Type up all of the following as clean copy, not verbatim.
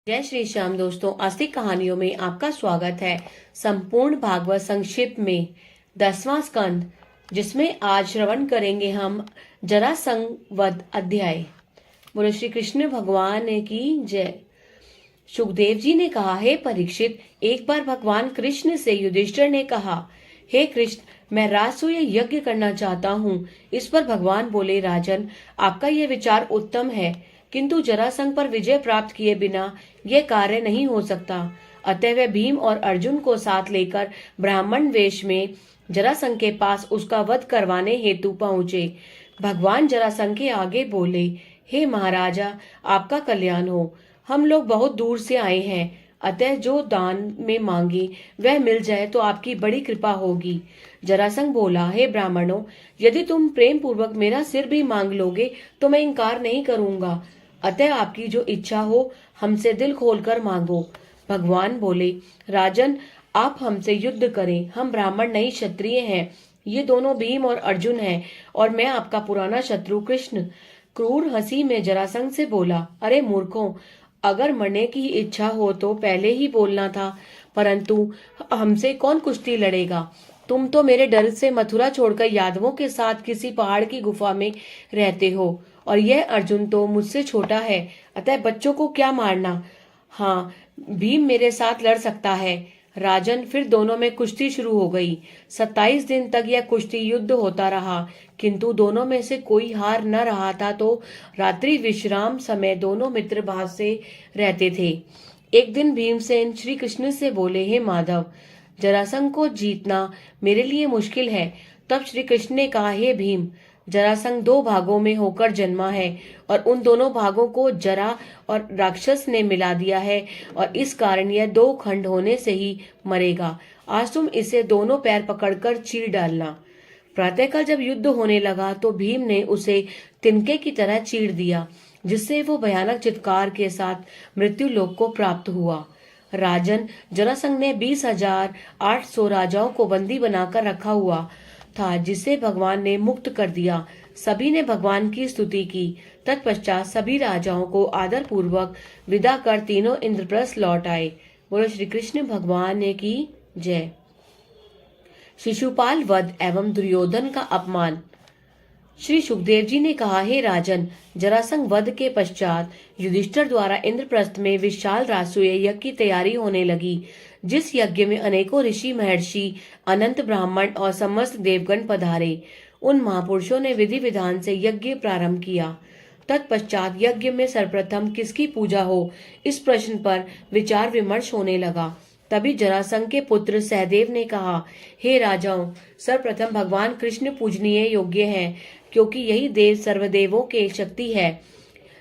जय श्री श्याम दोस्तों, आस्तिक कहानियों में आपका स्वागत है। संपूर्ण भागवत संक्षिप्त में 10वां स्कंद, जिसमें आज श्रवण करेंगे हम जरासंध वध अध्याय। बोलो श्री कृष्ण भगवान की जय। सुखदेव जी ने कहा, हे परीक्षित, एक बार भगवान कृष्ण से युधिष्ठिर ने कहा, हे कृष्ण, मैं राजसूय यज्ञ करना चाहता हूँ। इस पर भगवान बोले, राजन, आपका यह विचार उत्तम है, किंतु जरासंध पर विजय प्राप्त किए बिना यह कार्य नहीं हो सकता। अतः वे भीम और अर्जुन को साथ लेकर ब्राह्मण वेश में जरासंध के पास उसका वध करवाने हेतु पहुंचे। भगवान जरासंध के आगे बोले, हे महाराजा, आपका कल्याण हो। हम लोग बहुत दूर से आए हैं, अतः जो दान में मांगे वह मिल जाए तो आपकी बड़ी कृपा होगी। जरासंध बोला, हे ब्राह्मणों, यदि तुम प्रेम पूर्वक मेरा सिर भी मांग लोगे तो मैं इनकार नहीं करूंगा। अतः आपकी जो इच्छा हो हमसे दिल खोलकर मांगो। भगवान बोले, राजन, आप हमसे युद्ध करें, हम ब्राह्मण नहीं क्षत्रिय हैं। ये दोनों भीम और अर्जुन हैं और मैं आपका पुराना शत्रु कृष्ण। क्रूर हंसी में जरासंध से बोला, अरे मूर्खों, अगर मरने की इच्छा हो तो पहले ही बोलना था, परंतु हमसे कौन कुश्ती लड़ेगा। तुम तो मेरे डर से मथुरा छोड़कर यादवों के साथ किसी पहाड़ की गुफा में रहते हो, और यह अर्जुन तो मुझसे छोटा है, अतः बच्चों को क्या मारना। हाँ, भीम मेरे साथ लड़ सकता है। राजन, फिर दोनों में कुश्ती शुरू हो गई। 27 दिन तक यह कुश्ती युद्ध होता रहा, किंतु दोनों में से कोई हार न रहा था। तो रात्रि विश्राम समय दोनों मित्र भाव से रहते थे। एक दिन भीमसेन श्री कृष्ण से बोले, हे माधव, जरासंध को जीतना मेरे लिए मुश्किल है। तब श्री कृष्ण ने कहा, हे भीम, जरासंध 2 भागों में होकर जन्मा है और उन दोनों भागों को जरा और राक्षस ने मिला दिया है, और इस कारण यह 2 खंड होने से ही मरेगा। आज तुम इसे दोनों पैर पकड़कर चीर डालना। प्रातःकाल जब युद्ध होने लगा तो भीम ने उसे तिनके की तरह चीर दिया, जिससे वो भयानक चित्कार के साथ मृत्यु लोक को प्राप्त हुआ। राजन, जरासंध ने 20,800 राजाओं को बंदी बनाकर रखा हुआ था, जिसे भगवान ने मुक्त कर दिया। सभी ने भगवान की स्तुति की। तत्पश्चात सभी राजाओं को आदर पूर्वक विदा कर तीनों इंद्रप्रस्थ लौट आए। बोलो श्री कृष्ण भगवान की जय। शिशुपाल वध एवं दुर्योधन का अपमान। श्री सुखदेव जी ने कहा, हे राजन, जरासंध वध के पश्चात युधिष्ठिर द्वारा इंद्रप्रस्थ में विशाल राजसूय यज्ञ की तैयारी होने लगी, जिस यज्ञ में अनेकों ऋषि महर्षि, अनंत ब्राह्मण और समस्त देवगण पधारे। उन महापुरुषों ने विधि विधान से यज्ञ प्रारंभ किया। तत्पश्चात यज्ञ में सर्वप्रथम किसकी पूजा हो, इस प्रश्न पर विचार विमर्श होने लगा। तभी जरासंध के पुत्र सहदेव ने कहा, हे राजाओं, सर्वप्रथम भगवान कृष्ण पूजनीय योग्य हैं, क्योंकि यही देव सर्वदेवों के शक्ति है,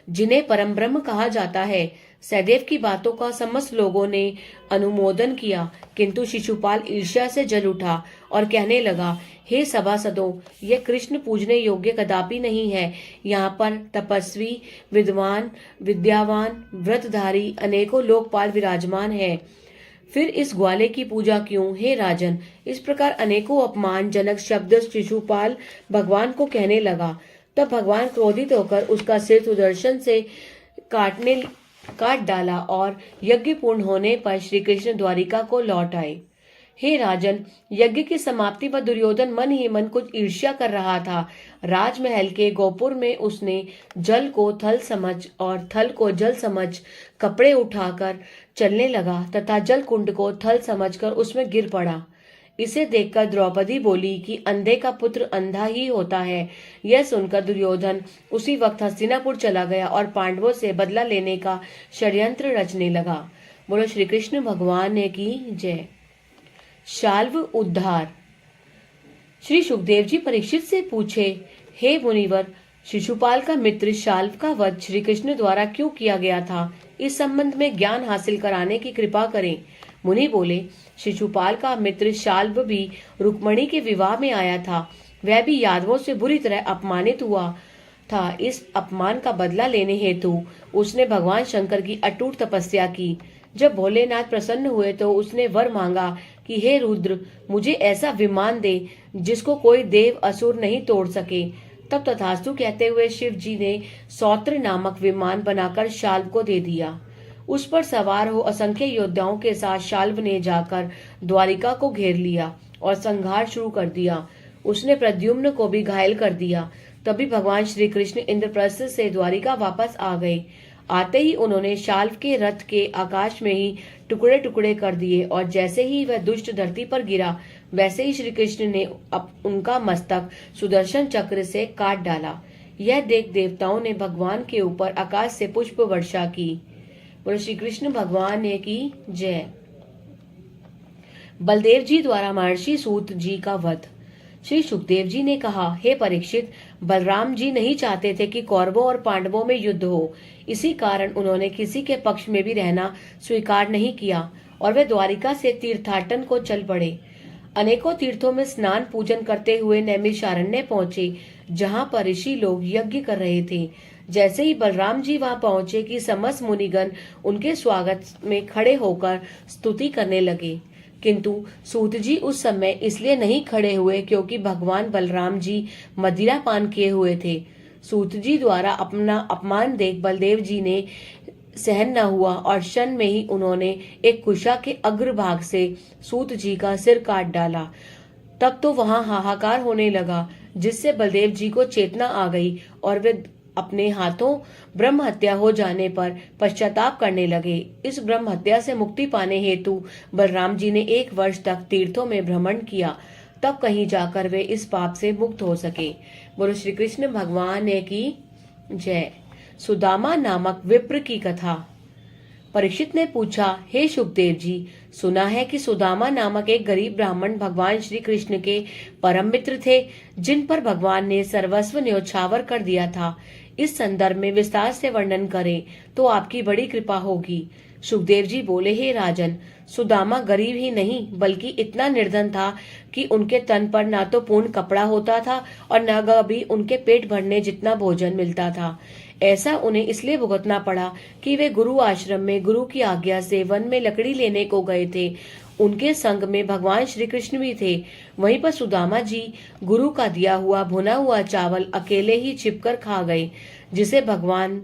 जिन्हें परम ब्रह्म कहा जाता है। सहदेव की बातों का समस्त लोगों ने अनुमोदन किया, किंतु शिशुपाल ईर्ष्या से जल उठा और कहने लगा, हे सभासदों, यह कृष्ण पूजने योग्य कदापि नहीं है। यहाँ पर तपस्वी, विद्वान, विद्यावान, व्रतधारी अनेकों लोकपाल विराजमान हैं, फिर इस ग्वाले की पूजा क्यों। हे राजन, इस प्रकार अनेकों अपमानजनक शब्द शिशुपाल भगवान को कहने लगा। तब भगवान क्रोधित होकर उसका सिर सुदर्शन से काट डाला और यज्ञ पूर्ण होने पर श्री कृष्ण द्वारिका को लौट आए। हे राजन, यज्ञ की समाप्ति पर दुर्योधन मन ही मन कुछ ईर्ष्या कर रहा था। राजमहल के गोपुर में उसने जल को थल समझ और थल को जल समझ कपड़े उठाकर चलने लगा तथा जल कुंड को थल समझकर उसमें गिर पड़ा। इसे देखकर द्रौपदी बोली कि अंधे का पुत्र अंधा ही होता है। यह सुनकर दुर्योधन उसी वक्त हस्तिनापुर चला गया और पांडवों से बदला लेने का षड्यंत्र रचने लगा। बोलो श्री कृष्ण भगवान की जय। शाल्व उद्धार। श्री सुखदेव जी परीक्षित से पूछे, हे मुनिवर, शिशुपाल का मित्र शाल्व का वध श्री कृष्ण द्वारा क्यों किया गया था, इस संबंध में ज्ञान हासिल कराने की कृपा करें। मुनि बोले, शिशुपाल का मित्र शाल्व भी रुक्मणी के विवाह में आया था। वह भी यादवों से बुरी तरह अपमानित हुआ था। इस अपमान का बदला लेने हेतु उसने भगवान शंकर की अटूट तपस्या की। जब भोलेनाथ प्रसन्न हुए तो उसने वर मांगा कि हे रुद्र, मुझे ऐसा विमान दे जिसको कोई देव असुर नहीं तोड़ सके। तब तथास्तु कहते हुए शिव जी ने सौत्र नामक विमान बनाकर शाल्व को दे दिया। उस पर सवार हो असंख्य योद्धाओं के साथ शाल्व ने जाकर द्वारिका को घेर लिया और संहार शुरू कर दिया। उसने प्रद्युम्न को भी घायल कर दिया। तभी भगवान श्री कृष्ण इंद्रप्रस्थ से द्वारिका वापस आ गए। आते ही उन्होंने शाल्व के रथ के आकाश में ही टुकड़े टुकड़े कर दिए और जैसे ही वह दुष्ट धरती पर गिरा वैसे ही श्री कृष्ण ने उनका मस्तक सुदर्शन चक्र से काट डाला। यह देख देवताओं ने भगवान के ऊपर आकाश से पुष्प वर्षा की। बोलो श्री कृष्ण भगवान ने की जय। बलदेव जी द्वारा महर्षि सूत जी का वध। श्री सुखदेव जी ने कहा, हे परीक्षित, बलराम जी नहीं चाहते थे कि कौरवों और पांडवों में युद्ध हो। इसी कारण उन्होंने किसी के पक्ष में भी रहना स्वीकार नहीं किया और वे द्वारिका से तीर्थाटन को चल पड़े। अनेकों तीर्थों में स्नान पूजन करते हुए नैमिषारण्य पहुंचे, जहां पर ऋषि लोग यज्ञ कर रहे थे। जैसे ही बलराम जी वहां पहुंचे कि समस्त मुनिगण उनके स्वागत में खड़े होकर स्तुति करने लगे, किंतु सूत जी उस समय इसलिए नहीं खड़े हुए क्योंकि भगवान बलराम जी मदिरा पान किए हुए थे। सूत जी द्वारा अपना अपमान देख बलदेव जी ने सहन न हुआ और क्षण में ही उन्होंने एक कुशा के अग्रभाग से सूत जी का सिर काट डाला। तब तो वहां हाहाकार होने लगा, जिससे बलदेव जी को चेतना आ गई और वे अपने हाथों ब्रह्म हत्या हो जाने पर पश्चाताप करने लगे। इस ब्रह्म हत्या से मुक्ति पाने हेतु बलराम जी ने 1 वर्ष तक तीर्थों में भ्रमण किया, तब कहीं जाकर वे इस पाप से मुक्त हो सके। बोलो श्री कृष्ण भगवान ने की जय। सुदामा नामक विप्र की कथा। परीक्षित ने पूछा, हे सुखदेव जी, सुना है कि सुदामा नामक एक गरीब ब्राह्मण भगवान श्री कृष्ण के परम मित्र थे, जिन पर भगवान ने सर्वस्व न्योछावर कर दिया था। इस संदर्भ में विस्तार से वर्णन करें तो आपकी बड़ी कृपा होगी। सुखदेव जी बोले, हे राजन, सुदामा गरीब ही नहीं बल्कि इतना निर्धन था कि उनके तन पर ना तो पूर्ण कपड़ा होता था और न कभी उनके पेट भरने जितना भोजन मिलता था। ऐसा उन्हें इसलिए भुगतना पड़ा कि वे गुरु आश्रम में गुरु की आज्ञा से वन में लकड़ी लेने को गए थे। उनके संग में भगवान श्री कृष्ण भी थे। वहीं पर सुदामा जी गुरु का दिया हुआ भुना हुआ चावल अकेले ही छिपकर खा गए, जिसे भगवान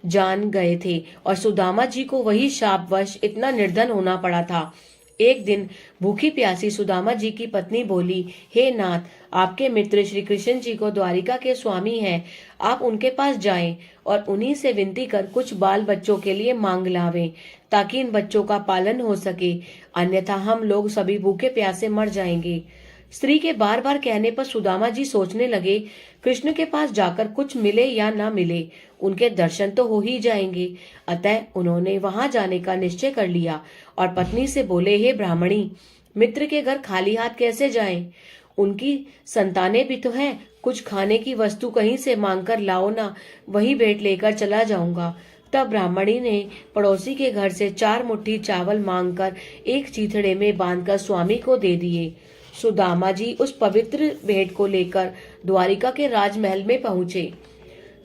जान गए थे और सुदामा जी को वही शापवश इतना निर्धन होना पड़ा था। एक दिन भूखी प्यासी सुदामा जी की पत्नी बोली, हे नाथ, आपके मित्र श्री कृष्ण जी को द्वारिका के स्वामी हैं, आप उनके पास जाएं और उन्हीं से विनती कर कुछ बाल बच्चों के लिए मांग लावें, ताकि इन बच्चों का पालन हो सके, अन्यथा हम लोग सभी भूखे प्यासे मर जाएंगे। स्त्री के बार बार कहने पर सुदामा जी सोचने लगे, कृष्ण के पास जाकर कुछ मिले या न मिले, उनके दर्शन तो हो ही जाएंगे। अतः उन्होंने वहां जाने का निश्चय कर लिया और पत्नी से बोले, हे ब्राह्मणी, मित्र के घर खाली हाथ कैसे जाएं? उनकी संतानें भी तो हैं, कुछ खाने की वस्तु कहीं से मांगकर लाओ ना, वही भेंट लेकर चला जाऊंगा। तब ब्राह्मणी ने पड़ोसी के घर से 4 मुट्ठी चावल मांगकर एक चीथड़े में बांधकर स्वामी को दे दिए। सुदामा जी उस पवित्र भेंट को लेकर द्वारिका के राजमहल में पहुंचे।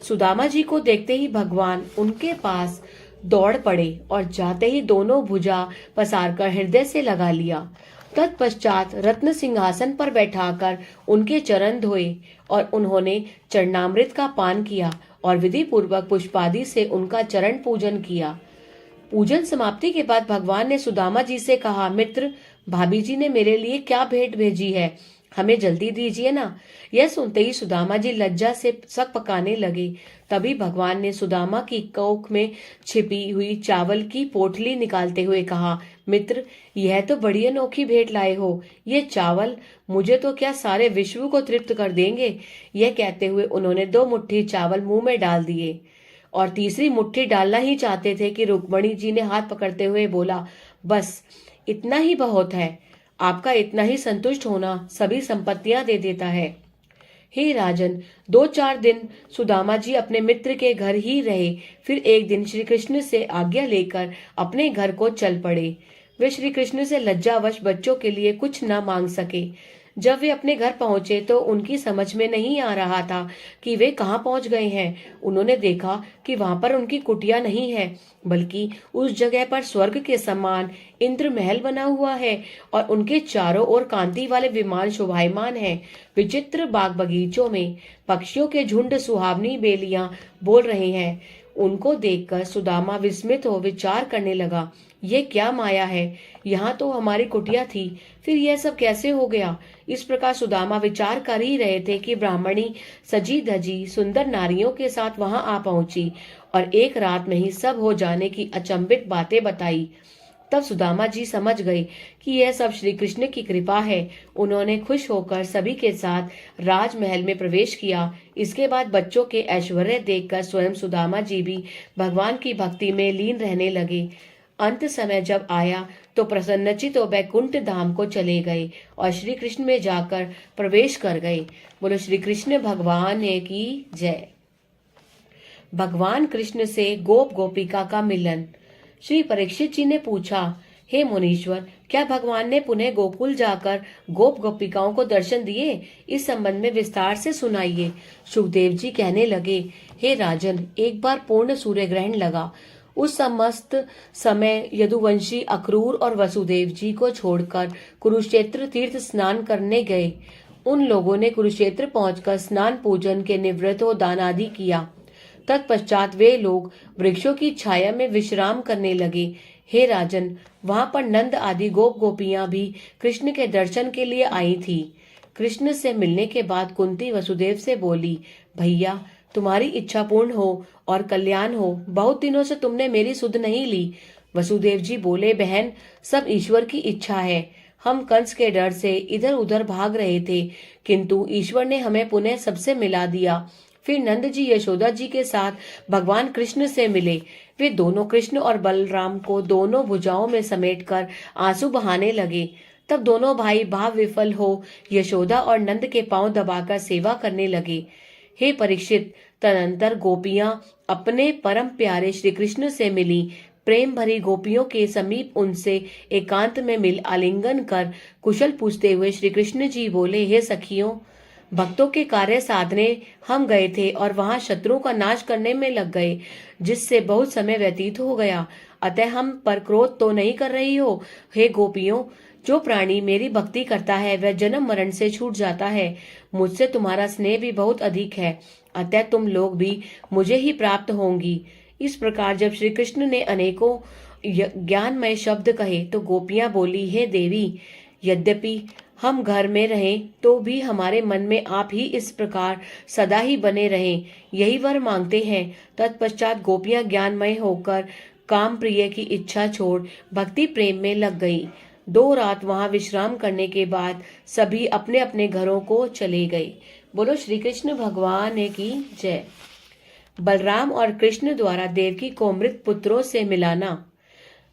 सुदामा जी को देखते ही भगवान उनके पास दौड़ पड़े और जाते ही दोनों भुजा पसारकर हृदय से लगा लिया। तत्पश्चात रत्न सिंहासन पर बैठाकर उनके चरण धोए और उन्होंने चरणामृत का पान किया और विधि पूर्वक पुष्पादि से उनका चरण पूजन किया। पूजन समाप्ति के बाद भगवान ने सुदामा जी से कहा, मित्र, भाभी जी ने मेरे लिए क्या भेंट भेजी है, हमें जल्दी दीजिए ना। यह सुनते ही सुदामा जी लज्जा से सक पकाने लगे। तभी भगवान ने सुदामा की कोख में छिपी हुई चावल की पोटली निकालते हुए कहा, मित्र, यह तो बड़ी अनोखी भेंट लाए हो। ये चावल मुझे तो क्या सारे विश्व को तृप्त कर देंगे। यह कहते हुए उन्होंने 2 मुट्ठी चावल मुंह में डाल दिए और तीसरी मुट्ठी डालना ही चाहते थे कि रुक्मणी जी ने हाथ पकड़ते हुए बोला, बस इतना ही बहुत है, आपका इतना ही संतुष्ट होना सभी संपत्तियां दे देता है। हे राजन, 2-4 दिन सुदामा जी अपने मित्र के घर ही रहे। फिर एक दिन श्री कृष्ण से आज्ञा लेकर अपने घर को चल पड़े। वे श्री कृष्ण से लज्जावश बच्चों के लिए कुछ न मांग सके। जब वे अपने घर पहुंचे तो उनकी समझ में नहीं आ रहा था कि वे कहां पहुंच गए हैं। उन्होंने देखा कि वहां पर उनकी कुटिया नहीं है, बल्कि उस जगह पर स्वर्ग के समान इंद्र महल बना हुआ है और उनके चारों ओर कांति वाले विमान शोभायमान हैं। विचित्र बाग बगीचों में पक्षियों के झुंड सुहावनी बेलियां बोल रहे हैं। उनको देखकर सुदामा विस्मित हो विचार करने लगा, ये क्या माया है? यहाँ तो हमारी कुटिया थी, फिर यह सब कैसे हो गया? इस प्रकार सुदामा विचार कर ही रहे थे कि ब्राह्मणी सजी धजी सुंदर नारियों के साथ वहां आ पहुंची और एक रात में ही सब हो जाने की अचंभित बातें बताई। तब सुदामा जी समझ गए कि यह सब श्री कृष्ण की कृपा है। उन्होंने खुश होकर सभी के साथ राजमहल में प्रवेश किया। इसके बाद बच्चों के ऐश्वर्य देखकर स्वयं सुदामा जी भी भगवान की भक्ति में लीन रहने लगे। अंत समय जब आया तो प्रसन्नचित तो बैकुंठ धाम को चले गए और श्री कृष्ण में जाकर प्रवेश कर गए। बोलो श्री कृष्ण भगवान की जय। भगवान कृष्ण से गोप गोपिका का मिलन। श्री परीक्षित जी ने पूछा, हे मुनीश्वर, क्या भगवान ने पुनः गोकुल जाकर गोप गोपिकाओं को दर्शन दिए? इस संबंध में विस्तार से सुनाइए। सुखदेव जी कहने लगे, हे राजन, एक बार पूर्ण सूर्य ग्रहण लगा। उस समस्त समय यदुवंशी अक्रूर और वसुदेव जी को छोड़कर कुरुक्षेत्र तीर्थ स्नान करने गए। उन लोगों ने कुरुक्षेत्र पहुंचकर स्नान पूजन के निवृत्त हो दान आदि किया। तत्पश्चात वे लोग वृक्षों की छाया में विश्राम करने लगे। हे राजन, वहां पर नंद आदि गोप गोपियां भी कृष्ण के दर्शन के लिए आई थी। कृष्ण से मिलने के बाद कुंती वसुदेव से बोली, भैया, तुम्हारी इच्छा पूर्ण हो और कल्याण हो। बहुत दिनों से तुमने मेरी सुध नहीं ली। वसुदेव जी बोले, बहन, सब ईश्वर की इच्छा है। हम कंस के डर से इधर उधर भाग रहे थे, किंतु ईश्वर ने हमें पुनः सबसे मिला दिया। फिर नंद जी यशोदा जी के साथ भगवान कृष्ण से मिले। वे दोनों कृष्ण और बलराम को दोनों भुजाओं में समेटकर आंसू बहाने लगे। तब दोनों भाई भाव विफल हो यशोदा और नंद के पांव दबाकर सेवा करने लगे। हे परीक्षित, तदंतर गोपियां अपने परम प्यारे श्री कृष्ण से मिली। प्रेम भरी गोपियों के समीप उनसे एकांत में मिल आलिंगन कर कुशल पूछते हुए श्री कृष्ण जी बोले, हे सखियों, भक्तों के कार्य साधने हम गए थे और वहां शत्रुओं का नाश करने में लग गए, जिससे बहुत समय व्यतीत हो गया। अतः हम पर क्रोध तो नहीं कर रही हो। हे गोपियों, जो प्राणी मेरी भक्ति करता है वह जन्म मरण से छूट जाता है। मुझसे तुम्हारा स्नेह भी बहुत अधिक है, अतः तुम लोग भी मुझे ही प्राप्त होंगी। इस प्रकार जब श्री कृष्ण ने अनेकों ज्ञानमय शब्द कहे तो गोपियां बोली, हे देवी, यद्यपि हम घर में रहें तो भी हमारे मन में आप ही इस प्रकार सदा ही बने रहें, यही वर मांगते हैं। तत्पश्चात गोपियां ज्ञानमय होकर काम प्रिय की इच्छा छोड़ भक्ति प्रेम में लग गई। 2 रात वहां विश्राम करने के बाद सभी अपने अपने घरों को चले गए। बोलो श्री कृष्ण भगवान की जय। बलराम और कृष्ण द्वारा देवकी को मृत पुत्रों से मिलाना।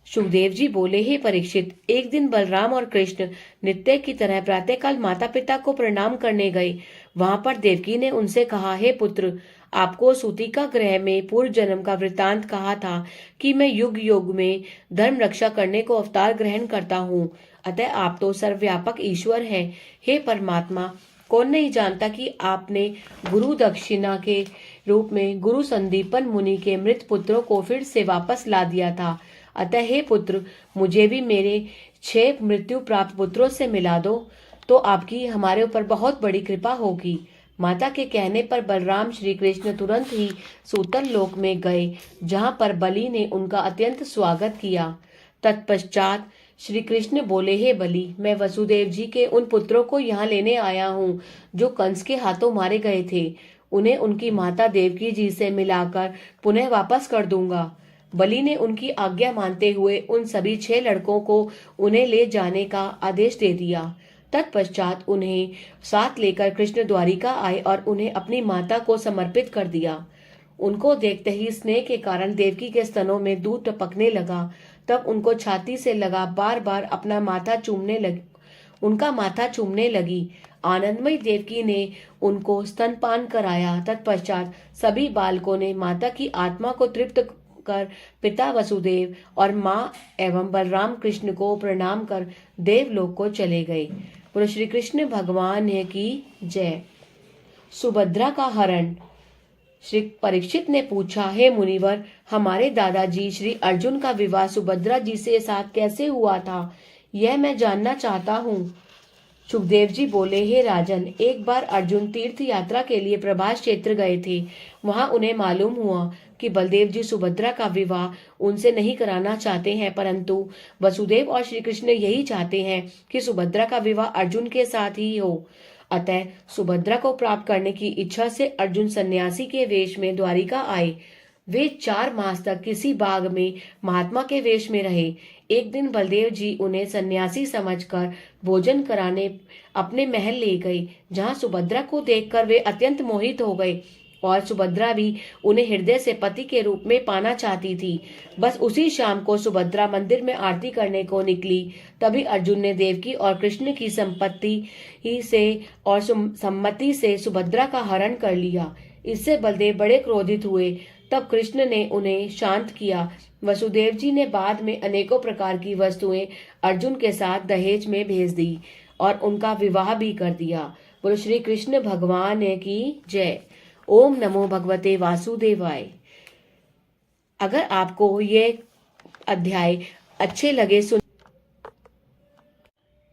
सुखदेव जी बोले, हे परीक्षित, एक दिन बलराम और कृष्ण नित्य की तरह प्रातःकाल माता पिता को प्रणाम करने गए। वहां पर देवकी ने उनसे कहा, हे पुत्र, आपको सूतिका ग्रह में पूर्व जन्म का वृतांत कहा था कि मैं युग युग में धर्म रक्षा करने को अवतार ग्रहण करता हूँ। अतः आप तो सर्वव्यापक ईश्वर हैं। हे परमात्मा, कौन नहीं जानता कि आपने गुरु दक्षिणा के रूप में गुरु संदीपन मुनि के मृत पुत्रों को फिर से वापस ला दिया था। अतः हे पुत्र, मुझे भी मेरे 6 मृत्यु प्राप्त पुत्रों से मिला दो, तो आपकी हमारे ऊपर बहुत बड़ी कृपा होगी। माता के कहने पर बलराम श्री कृष्ण तुरंत ही सूतल लोक में गए, जहां पर बलि ने उनका अत्यंत स्वागत किया। तत्पश्चात श्री कृष्ण बोले, हे बलि, मैं वसुदेव जी के उन पुत्रों को यहाँ लेने आया हूँ जो कंस के हाथों मारे गए थे। उन्हें उनकी माता देवकी जी से मिलाकर पुनः वापस कर दूंगा। बलि ने उनकी आज्ञा मानते हुए उन सभी 6 लड़कों को उन्हें ले जाने का आदेश दे दिया। तत्पश्चात उन्हें साथ लेकर कृष्ण द्वारिका आए और उन्हें अपनी माता को समर्पित कर दिया। उनको देखते ही स्नेह के कारण देवकी के स्तनों में दूध टपकने लगा। तब उनको छाती से लगा बार बार अपना उनका माथा चूमने लगी। आनंदमयी देवकी ने उनको स्तनपान कराया। तत्पश्चात सभी बालकों ने माता की आत्मा को तृप्त कर पिता वसुदेव और माँ एवं बलराम कृष्ण को प्रणाम कर देवलोक को चले गए। बोलो श्री कृष्ण भगवान की जय। सुभद्रा का हरण। श्री परीक्षित ने पूछा, हे मुनिवर, हमारे दादाजी श्री अर्जुन का विवाह सुभद्रा जी से साथ कैसे हुआ था, यह मैं जानना चाहता हूँ। सुखदेव जी बोले, हे राजन, एक बार अर्जुन तीर्थ यात्रा के लिए प्रभास क्षेत्र गए थे। वहां उन्हें मालूम हुआ कि बलदेव जी सुभद्रा का विवाह उनसे नहीं कराना चाहते हैं, परंतु वसुदेव और श्री कृष्ण यही चाहते हैं कि सुभद्रा का विवाह अर्जुन के साथ ही हो। अतः सुभद्रा को प्राप्त करने की इच्छा से अर्जुन सन्यासी के वेश में द्वारिका आए। वे 4 मास तक किसी बाग में महात्मा के वेश में रहे। एक दिन बलदेव जी उन्हें सन्यासी समझकर भोजन कराने अपने महल ले गए, जहां सुभद्रा को देखकर वे अत्यंत मोहित हो गए और सुभद्रा भी उन्हें हृदय से पति के रूप में पाना चाहती थी। बस उसी शाम को सुभद्रा मंदिर में आरती करने को निकली। तभी अर्जुन ने देवकी और कृष्ण की संपत्ति से और सम्मति से सुभद्रा का हरण कर लिया। इससे बलदेव बड़े क्रोधित हुए। तब कृष्ण ने उन्हें शांत किया। वसुदेव जी ने बाद में अनेकों प्रकार की वस्तुएं अर्जुन के साथ दहेज में भेज दी और उनका विवाह भी कर दिया। बोलो श्री कृष्ण भगवान की जय। ओम नमो भगवते वासुदेवाय। अगर आपको ये अध्याय अच्छे लगे सुन।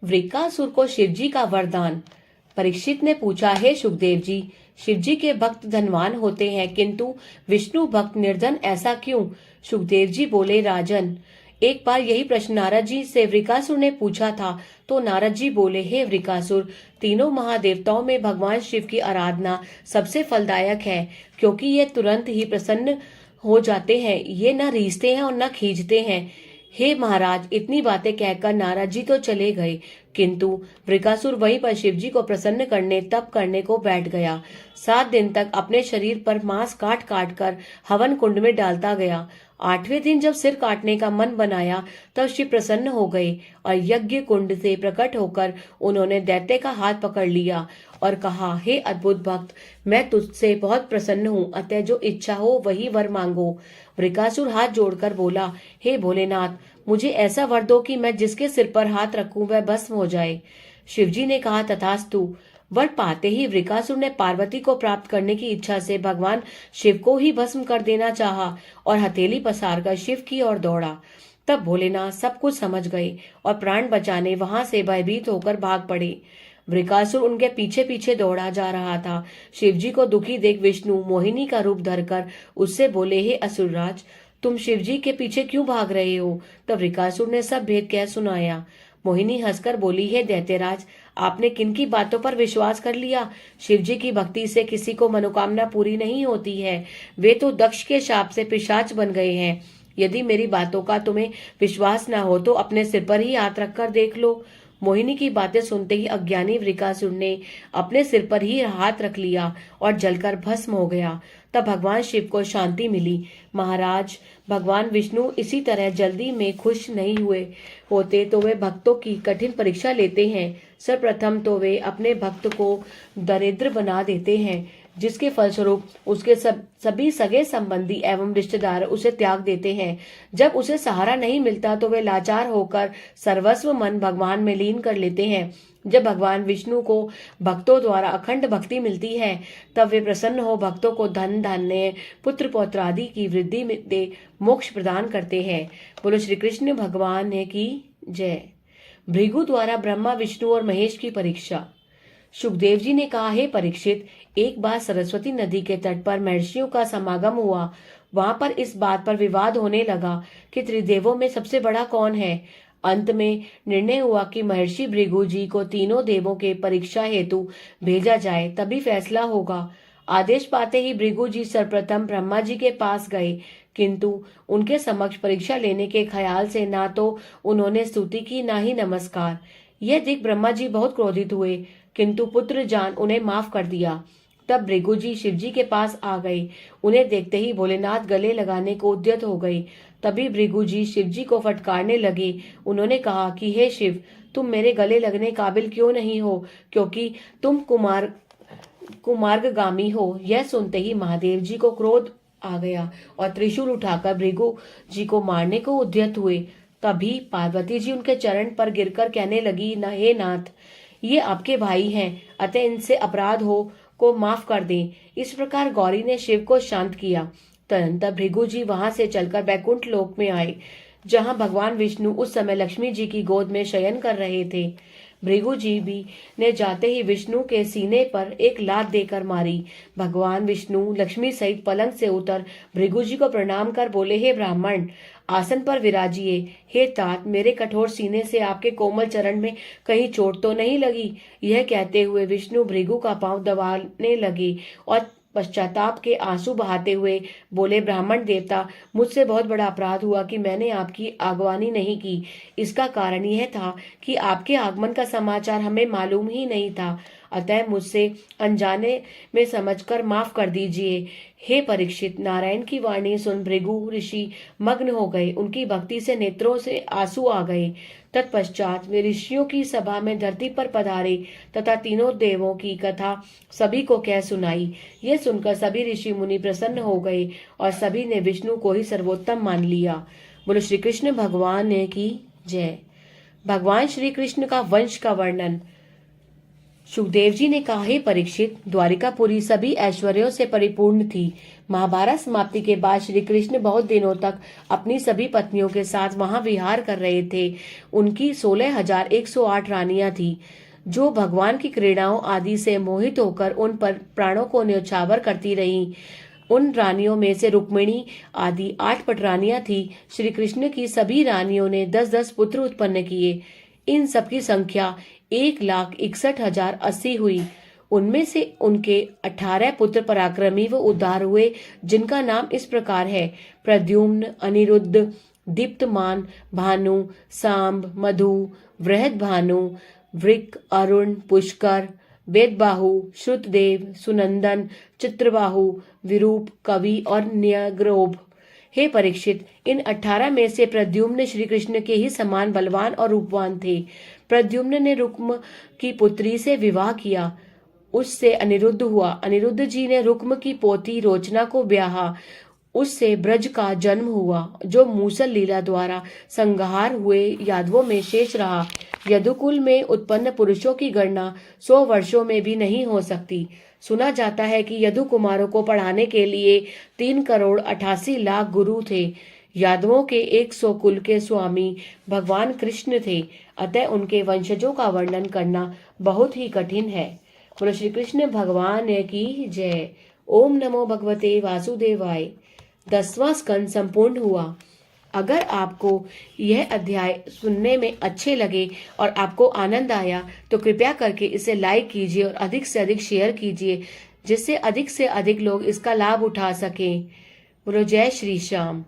वृकासुर को शिवजी का वरदान। परीक्षित ने पूछा, हे सुखदेव जी, शिवजी के भक्त धनवान होते हैं किंतु विष्णु भक्त निर्धन, ऐसा क्यों? सुखदेव जी बोले, राजन, एक बार यही प्रश्न नारद जी से वृकासुर ने पूछा था तो नारद जी बोले, हे वृकासुर, तीनों महादेवताओं में भगवान शिव की आराधना सबसे फलदायक है, क्योंकि ये तुरंत ही प्रसन्न हो जाते हैं। ये न रीझते हैं और न खींचते हैं। हे महाराज, इतनी बातें कहकर नारद जी तो चले गए, किंतु वृकासुर वहीं पर शिवजी को प्रसन्न करने तप करने को बैठ गया। 7 दिन तक अपने शरीर पर मांस काट काट कर हवन कुंड में डालता गया। 8वें दिन जब सिर काटने का मन बनाया तब शिव प्रसन्न हो गए और यज्ञ कुंड से प्रकट होकर उन्होंने दैत्य का हाथ पकड़ लिया और कहा, हे अद्भुत भक्त, मैं तुझसे बहुत प्रसन्न हूँ, अतः जो इच्छा हो वही वर मांगो। वृकासुर हाथ जोड़कर बोला, हे भोलेनाथ, मुझे ऐसा वर दो कि मैं जिसके सिर पर हाथ रखूं वह भस्म हो जाए। शिवजी ने कहा, तथास्तु। वर पाते ही वृकासुर ने पार्वती को प्राप्त करने की इच्छा से भगवान शिव को ही भस्म कर देना चाहा और हथेली पसारकर शिव की ओर दौड़ा। तब भोलेनाथ सब कुछ समझ गए और प्राण बचाने वहां से भयभीत होकर भाग पड़े। वृकासुर उनके पीछे पीछे दौड़ा जा रहा था। शिवजी को दुखी देख विष्णु मोहिनी का रूप धरकर उससे बोले, हे असुरराज, तुम शिवजी के पीछे क्यों भाग रहे हो? तब वृकासुर ने सब भेद कह सुनाया। मोहिनी हंसकर बोली, हे दैत्यराज, आपने किनकी बातों पर विश्वास कर लिया? शिवजी की भक्ति से किसी को मनोकामना पूरी नहीं होती है। वे तो दक्ष के शाप से पिशाच बन गए हैं। यदि मेरी बातों का तुम्हें विश्वास न हो तो अपने सिर पर ही हाथ रखकर देख लो। मोहिनी की बातें सुनते ही अज्ञानी वृकासुर ने अपने सिर पर ही हाथ रख लिया और जलकर भस्म हो गया। तब भगवान शिव को शांति मिली। महाराज, भगवान विष्णु इसी तरह जल्दी में खुश नहीं हुए होते तो वे भक्तों की कठिन परीक्षा लेते हैं। सर्वप्रथम तो वे अपने भक्त को दरिद्र बना देते हैं, जिसके फलस्वरूप उसके सभी सगे संबंधी एवं रिश्तेदार उसे त्याग देते हैं। जब उसे सहारा नहीं मिलता तो वे लाचार होकर सर्वस्व मन भगवान में लीन कर लेते हैं। जब भगवान विष्णु को भक्तों द्वारा अखंड भक्ति मिलती है तब वे प्रसन्न हो भक्तों को धन धान्य पुत्र पौत्र आदि की वृद्धि में दे मोक्ष प्रदान करते हैं। बोलो श्री कृष्ण भगवान की जय। भृगु द्वारा ब्रह्मा विष्णु और महेश की परीक्षा। सुखदेव जी ने कहा, हे परीक्षित, एक बार सरस्वती नदी के तट पर महर्षियों का समागम हुआ। वहां पर इस बात पर विवाद होने लगा कि त्रिदेवों में सबसे बड़ा कौन है। अंत में निर्णय हुआ कि महर्षि भृगु जी को तीनों देवों के परीक्षा हेतु भेजा जाए, तभी फैसला होगा। आदेश पाते ही भृगु जी सर्वप्रथम ब्रह्मा जी के पास गए, किंतु उनके समक्ष परीक्षा लेने के ख्याल से ना तो उन्होंने स्तुति की ना ही नमस्कार। यह देख ब्रह्मा जी बहुत क्रोधित हुए, किंतु पुत्र जान उन्हें माफ कर दिया। तब भृगु जी शिवजी के पास आ गए। उन्हें देखते ही भोलेनाथ गले लगाने को उद्यत हो गए। तभी भृगु जी शिवजी को फटकारने लगे। उन्होंने कहा कि हे शिव, तुम मेरे गले लगने काबिल क्यों नहीं हो, क्योंकि तुम कुमार्गगामी हो। यह सुनते ही महादेव जी को क्रोध आ गया और त्रिशूल उठाकर भृगु जी को मारने को उद्यत हुए। तभी पार्वती जी उनके चरण पर गिरकर कहने लगी, न हे नाथ, ये आपके भाई हैं, अतः इनसे अपराध हो को माफ कर दें। इस प्रकार गौरी ने शिव को शांत किया। तदनंतर भृगु जी वहां से चलकर बैकुंठ लोक में आए, जहां भगवान विष्णु उस समय लक्ष्मी जी की गोद में शयन कर रहे थे। भृगु जी भी ने जाते ही विष्णु के सीने पर एक लात देकर मारी। भगवान विष्णु लक्ष्मी सहित पलंग से उतर भृगु जी को प्रणाम कर बोले, हे ब्राह्मण, आसन पर विराजिए। हे तात, मेरे कठोर सीने से आपके कोमल चरण में कहीं चोट तो नहीं लगी? यह कहते हुए विष्णु भृगु का पांव दबाने लगे और पश्चाताप के आंसू बहाते हुए बोले, ब्राह्मण देवता, मुझसे बहुत बड़ा अपराध हुआ कि मैंने आपकी आगवानी नहीं की। इसका कारण यह था कि आपके आगमन का समाचार हमें मालूम ही नहीं था, अतः मुझसे अनजाने में समझकर माफ कर दीजिए। हे परीक्षित, नारायण की वाणी सुन भृगु ऋषि मग्न हो गए। उनकी भक्ति से नेत्रों से आंसू आ गए। तत्पश्चात वे ऋषियों की सभा में धरती पर पधारे तथा तीनों देवों की कथा सभी को कह सुनाई। ये सुनकर सभी ऋषि मुनि प्रसन्न हो गए और सभी ने विष्णु को ही सर्वोत्तम मान लिया। बोलो श्री कृष्ण भगवान की जय। भगवान श्री कृष्ण का वंश का वर्णन। सुखदेव जी ने कहा, हे परीक्षित, द्वारिकापुरी सभी ऐश्वर्यों से परिपूर्ण थी। महाभारत समाप्ति के बाद श्री कृष्ण बहुत दिनों तक अपनी सभी पत्नियों के साथ वहां विहार कर रहे थे। उनकी 16,108 रानियां थी, जो भगवान की क्रीड़ाओं आदि से मोहित होकर उन पर प्राणों को न्यौछावर करती रहीं। उन रानियों में से रुक्मिणी आदि 8 पटरानियां थी। श्री कृष्ण की सभी रानियों ने 10-10 पुत्र उत्पन्न किए। इन सबकी संख्या 1,61,080 हुई। उनमें से उनके 18 पुत्र पराक्रमी व उद्धार हुए, जिनका नाम इस प्रकार है, प्रद्युम्न, अनिरुद्ध, दीप्तमान, भानु, सांब, मधु, वृहद भानु, वृक, अरुण, पुष्कर, वेदबाहु, श्रुतदेव, सुनंदन, चित्रबाहु, विरूप, कवि और न्यग्रोभ। हे परीक्षित, इन 18 में से प्रद्युम्न श्री कृष्ण के ही समान बलवान और रूपवान थे। प्रद्युम्न ने रुक्म की पुत्री से विवाह किया, उससे अनिरुद्ध हुआ। अनिरुद्ध जी ने रुक्म की पोती रोचना को ब्याहा, उससे ब्रज का जन्म हुआ, जो मूसल लीला द्वारा संहार हुए यादवों में शेष रहा। यदुकुल में उत्पन्न पुरुषों की गणना 100 वर्षों में भी नहीं हो सकती। सुना जाता है कि यदु कुमारों को पढ़ाने के लिए 3,88,00,000 गुरु थे। यादवों के 100 कुल के स्वामी भगवान कृष्ण थे, अतः उनके वंशजों का वर्णन करना बहुत ही कठिन है। बोलो श्री कृष्ण भगवान की जय। ओम नमो भगवते वासुदेवाय। 10वां स्कंद संपूर्ण हुआ। अगर आपको यह अध्याय सुनने में अच्छे लगे और आपको आनंद आया तो कृपया करके इसे लाइक कीजिए और अधिक से अधिक शेयर कीजिए, जिससे अधिक से अधिक लोग इसका लाभ उठा सकें। बोलो जय श्री श्याम।